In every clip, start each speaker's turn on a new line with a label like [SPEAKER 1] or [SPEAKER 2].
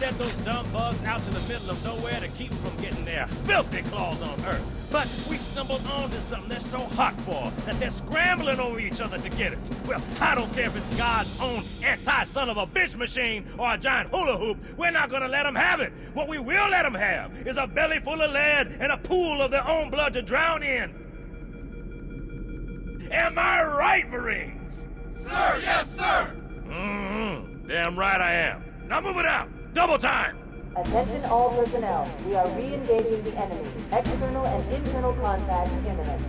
[SPEAKER 1] let those dumb bugs out to the middle of nowhere to keep them from getting their filthy claws on Earth. But we stumbled onto something they're so hot for that they're scrambling over each other to get it. Well, I don't care if it's God's own anti-son-of-a-bitch machine or a giant hula hoop. We're not gonna let them have it. What we will let them have is a belly full of lead and a pool of their own blood to drown in. Am I right, Marines?
[SPEAKER 2] Sir, yes, sir!
[SPEAKER 1] Mm-hmm. Damn right I am. Now move it out. Double time.
[SPEAKER 3] Attention all personnel. We are re-engaging the enemy. External and internal contact imminent.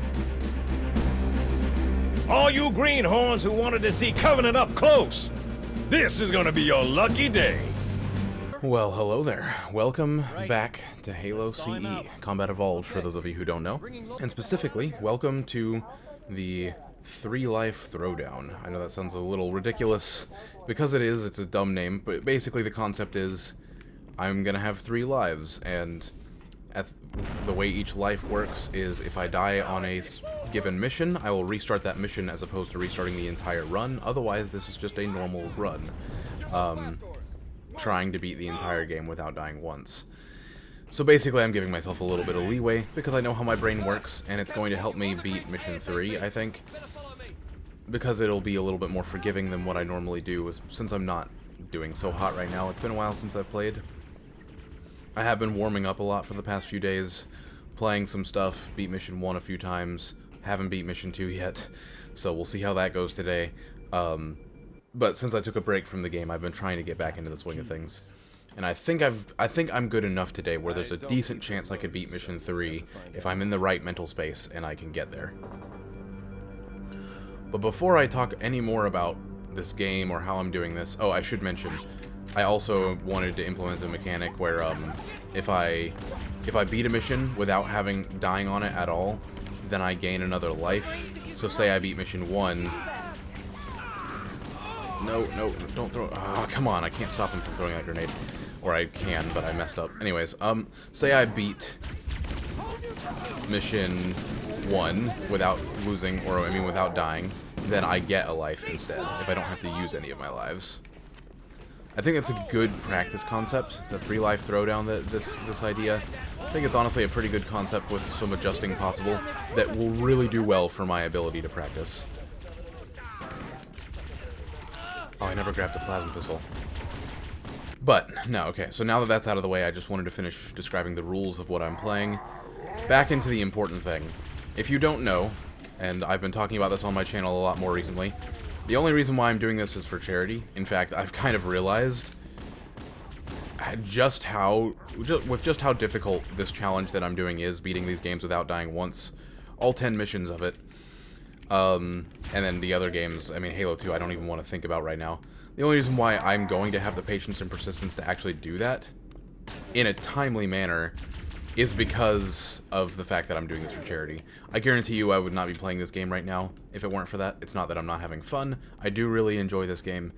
[SPEAKER 1] All you greenhorns who wanted to see Covenant up close, this is gonna be your lucky day.
[SPEAKER 4] Well, hello there. Welcome back to Halo CE, Combat Evolved, for those of you who don't know. And specifically, welcome to the 3-life throwdown. I know that sounds a little ridiculous, because it is, it's a dumb name, but basically the concept is, I'm gonna have 3 lives, and the way each life works is if I die on a given mission, I will restart that mission as opposed to restarting the entire run. Otherwise, this is just a normal run. Trying to beat the entire game without dying once. So basically, I'm giving myself a little bit of leeway, because I know how my brain works, and it's going to help me beat Mission 3, I think. Because it'll be a little bit more forgiving than what I normally do, since I'm not doing so hot right now. It's been a while since I've played. I have been warming up a lot for the past few days, playing some stuff, beat Mission 1 a few times, haven't beat Mission 2 yet, so we'll see how that goes today. But since I took a break from the game, I've been trying to get back into the swing of things. And I think I'm good enough today where there's a decent chance I could beat Mission 3 if I'm in the right mental space and I can get there. But before I talk any more about this game or how I'm doing this, oh, I should mention, I also wanted to implement a mechanic where if I beat a mission without dying on it at all, then I gain another life. So say I beat Mission 1. No, don't throw. Oh, come on, I can't stop him from throwing that grenade. Or I can, but I messed up. Anyways, say I beat Mission 1 without losing, or I mean without dying, then I get a life instead, if I don't have to use any of my lives. I think that's a good practice concept, the 3-life throwdown, this idea. I think it's honestly a pretty good concept with some adjusting possible that will really do well for my ability to practice. Oh, I never grabbed a plasma pistol. But, no, okay, so now that that's out of the way, I just wanted to finish describing the rules of what I'm playing. Back into the important thing. If you don't know, and I've been talking about this on my channel a lot more recently, the only reason why I'm doing this is for charity. In fact, I've kind of realized just how difficult this challenge that I'm doing is, beating these games without dying once. All 10 missions of it. And then the other games, I mean, Halo 2, I don't even want to think about right now. The only reason why I'm going to have the patience and persistence to actually do that in a timely manner is because of the fact that I'm doing this for charity. I guarantee you I would not be playing this game right now if it weren't for that. It's not that I'm not having fun. I do really enjoy this game,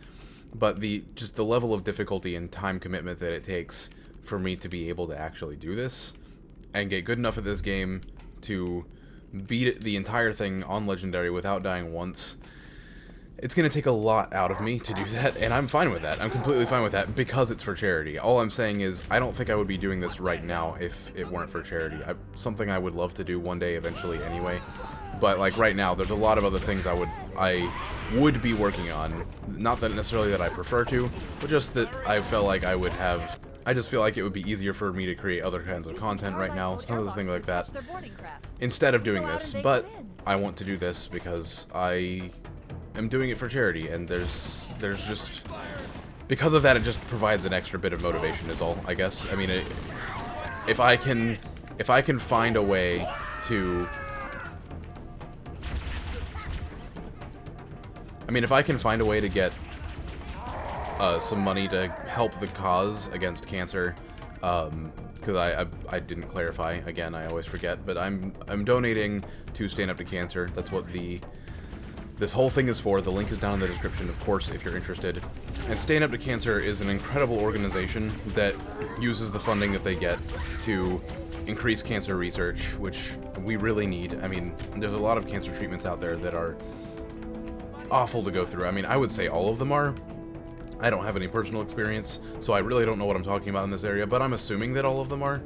[SPEAKER 4] but just the level of difficulty and time commitment that it takes for me to be able to actually do this and get good enough at this game to beat the entire thing on Legendary without dying once, it's going to take a lot out of me to do that, and I'm fine with that. I'm completely fine with that because it's for charity. All I'm saying is I don't think I would be doing this right now if it weren't for charity. Something I would love to do one day eventually anyway, but like right now there's a lot of other things I would be working on. Not that necessarily that I prefer to, but just that I felt like I would have. I just feel like it would be easier for me to create other kinds of content right now, some of the things like that, instead of doing this. But I want to do this because I am doing it for charity, and there's just, because of that, it just provides an extra bit of motivation is all, I guess. I mean, if I can find a way to, get some money to help the cause against cancer, because I didn't clarify, again, I always forget, but I'm donating to Stand Up to Cancer. That's what this whole thing is for. The link is down in the description, of course, if you're interested. And Stand Up to Cancer is an incredible organization that uses the funding that they get to increase cancer research, which we really need. I mean, there's a lot of cancer treatments out there that are awful to go through. I mean, I would say all of them are, I don't have any personal experience, so I really don't know what I'm talking about in this area, but I'm assuming that all of them are.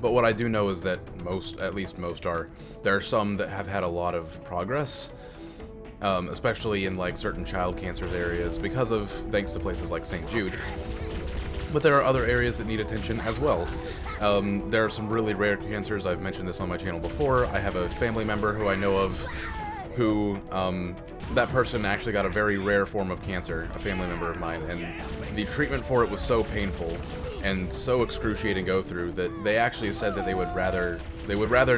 [SPEAKER 4] But what I do know is that most, at least most are. There are some that have had a lot of progress, especially in like certain child cancers areas because of, thanks to places like St. Jude. But there are other areas that need attention as well. There are some really rare cancers. I've mentioned this on my channel before. I have a family member who I know of who, that person actually got a very rare form of cancer, a family member of mine, and the treatment for it was so painful and so excruciating to go through that they actually said that they would rather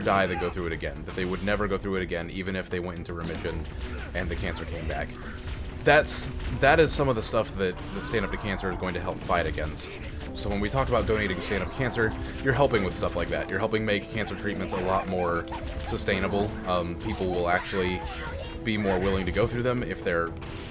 [SPEAKER 4] die than go through it again, that they would never go through it again even if they went into remission and the cancer came back. That is some of the stuff that Stand Up to Cancer is going to help fight against. So when we talk about donating to Stand Up to Cancer, you're helping with stuff like that. You're helping make cancer treatments a lot more sustainable. People will actually be more willing to go through them if they're,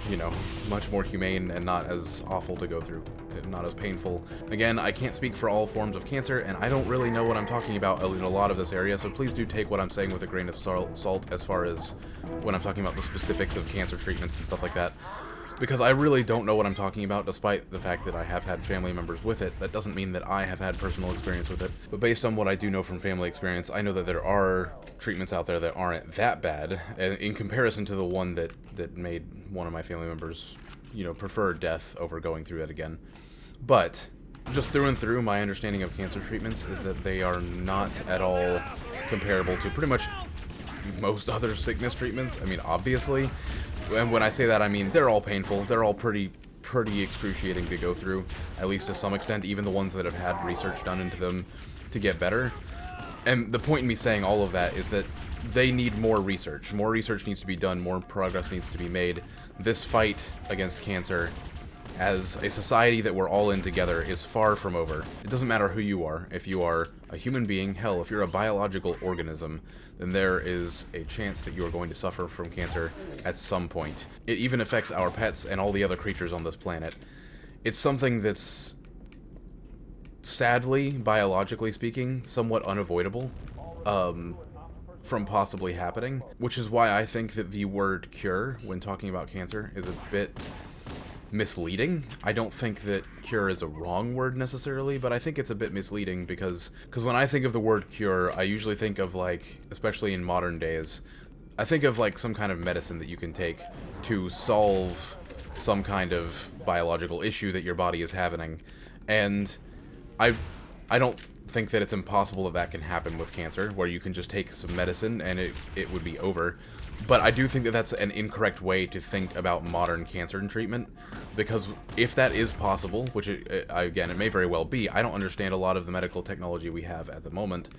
[SPEAKER 4] you know, much more humane and not as awful to go through, not as painful. Again, I can't speak for all forms of cancer, and I don't really know what I'm talking about in a lot of this area, so please do take what I'm saying with a grain of salt as far as when I'm talking about the specifics of cancer treatments and stuff like that. Because I really don't know what I'm talking about, despite the fact that I have had family members with it. That doesn't mean that I have had personal experience with it. But based on what I do know from family experience, I know that there are treatments out there that aren't that bad, in comparison to the one that made one of my family members, you know, prefer death over going through it again. But just through and through, my understanding of cancer treatments is that they are not at all comparable to pretty much most other sickness treatments. I mean, obviously. And when I say that, I mean they're all painful. They're all pretty excruciating to go through, at least to some extent, even the ones that have had research done into them to get better. And the point in me saying all of that is that they need more research. More research needs to be done, more progress needs to be made. This fight against cancer, as a society that we're all in together, is far from over. It doesn't matter who you are. If you are a human being, hell, if you're a biological organism, then there is a chance that you are going to suffer from cancer at some point. It even affects our pets and all the other creatures on this planet. It's something that's, sadly, biologically speaking, somewhat unavoidable from possibly happening, which is why I think that the word cure, when talking about cancer, is a bit misleading. I don't think that cure is a wrong word necessarily, but I think it's a bit misleading because when I think of the word cure, I usually think of, like, especially in modern days, I think of like some kind of medicine that you can take to solve some kind of biological issue that your body is having. And I don't think that it's impossible that can happen with cancer, where you can just take some medicine and it would be over. But I do think that that's an incorrect way to think about modern cancer treatment, because if that is possible, which again, it may very well be, I don't understand a lot of the medical technology we have at the moment,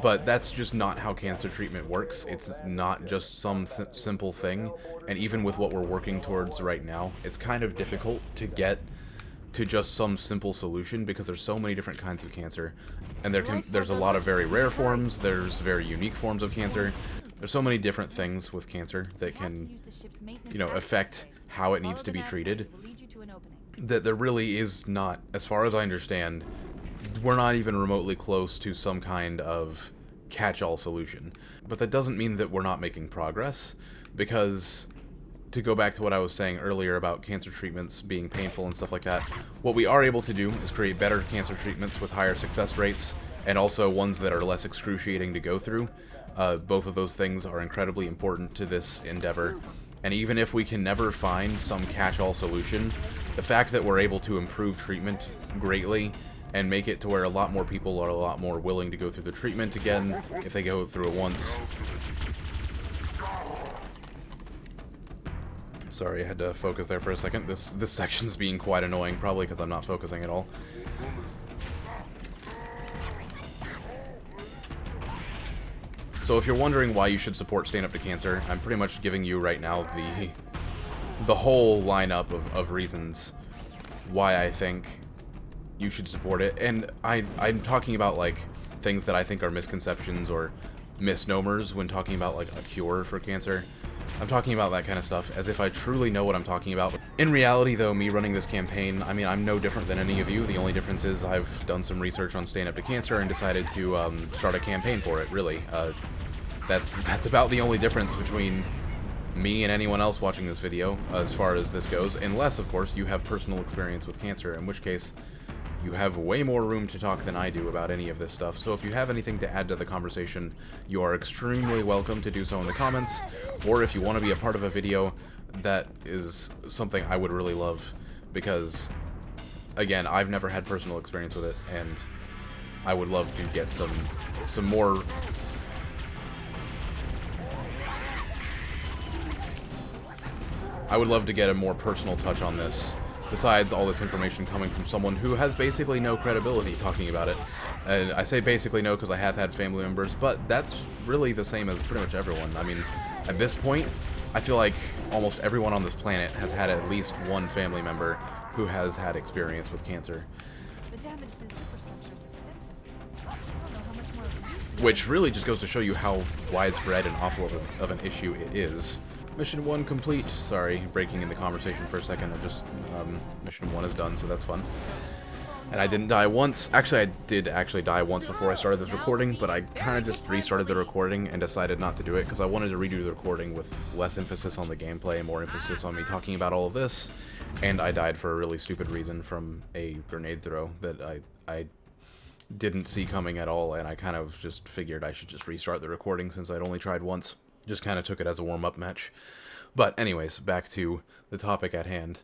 [SPEAKER 4] but that's just not how cancer treatment works. It's not just some simple thing, and even with what we're working towards right now, it's kind of difficult to get to just some simple solution, because there's so many different kinds of cancer, and there's a lot of very rare forms, there's very unique forms of cancer. There's so many different things with cancer that can, you know, affect how it needs to be treated, that there really is not, as far as I understand, we're not even remotely close to some kind of catch-all solution. But that doesn't mean that we're not making progress, because, to go back to what I was saying earlier about cancer treatments being painful and stuff like that, what we are able to do is create better cancer treatments with higher success rates, and also ones that are less excruciating to go through. Both of those things are incredibly important to this endeavor, and even if we can never find some catch-all solution, the fact that we're able to improve treatment greatly and make it to where a lot more people are a lot more willing to go through the treatment again if they go through it once. Sorry, I had to focus there for a second. This section's being quite annoying, probably because I'm not focusing at all. So if you're wondering why you should support Stand Up to Cancer, I'm pretty much giving you right now the whole lineup of reasons why I think you should support it. And I'm talking about, like, things that I think are misconceptions or misnomers when talking about, like, a cure for cancer. I'm talking about that kind of stuff as if I truly know what I'm talking about. In reality, though, me running this campaign, I mean, I'm no different than any of you. The only difference is I've done some research on Stand Up to Cancer and decided to start a campaign for it, really. That's about the only difference between me and anyone else watching this video as far as this goes, unless, of course, you have personal experience with cancer, in which case you have way more room to talk than I do about any of this stuff. So if you have anything to add to the conversation, you are extremely welcome to do so in the comments, or if you want to be a part of a video, that is something I would really love, because, again, I've never had personal experience with it, and I would love to get some more... I would love to get a more personal touch on this, besides all this information coming from someone who has basically no credibility talking about it. And I say basically no because I have had family members, but that's really the same as pretty much everyone. I mean, at this point, I feel like almost everyone on this planet has had at least one family member who has had experience with cancer.
[SPEAKER 2] The damage to superstructure is extensive. I don't know how much more of a use
[SPEAKER 4] Which really just goes to show you how widespread and awful of an issue it is. Mission 1 complete. Sorry, breaking in the conversation for a second. Mission 1 is done, so that's fun. And I didn't die once. Actually, I did actually die once before I started this recording, but I kind of just restarted the recording and decided not to do it because I wanted to redo the recording with less emphasis on the gameplay and more emphasis on me talking about all of this. And I died for a really stupid reason from a grenade throw that I didn't see coming at all, and I kind of just figured I should just restart the recording since I'd only tried once. Just kind of took it as a warm-up match. But anyways, back to the topic at hand.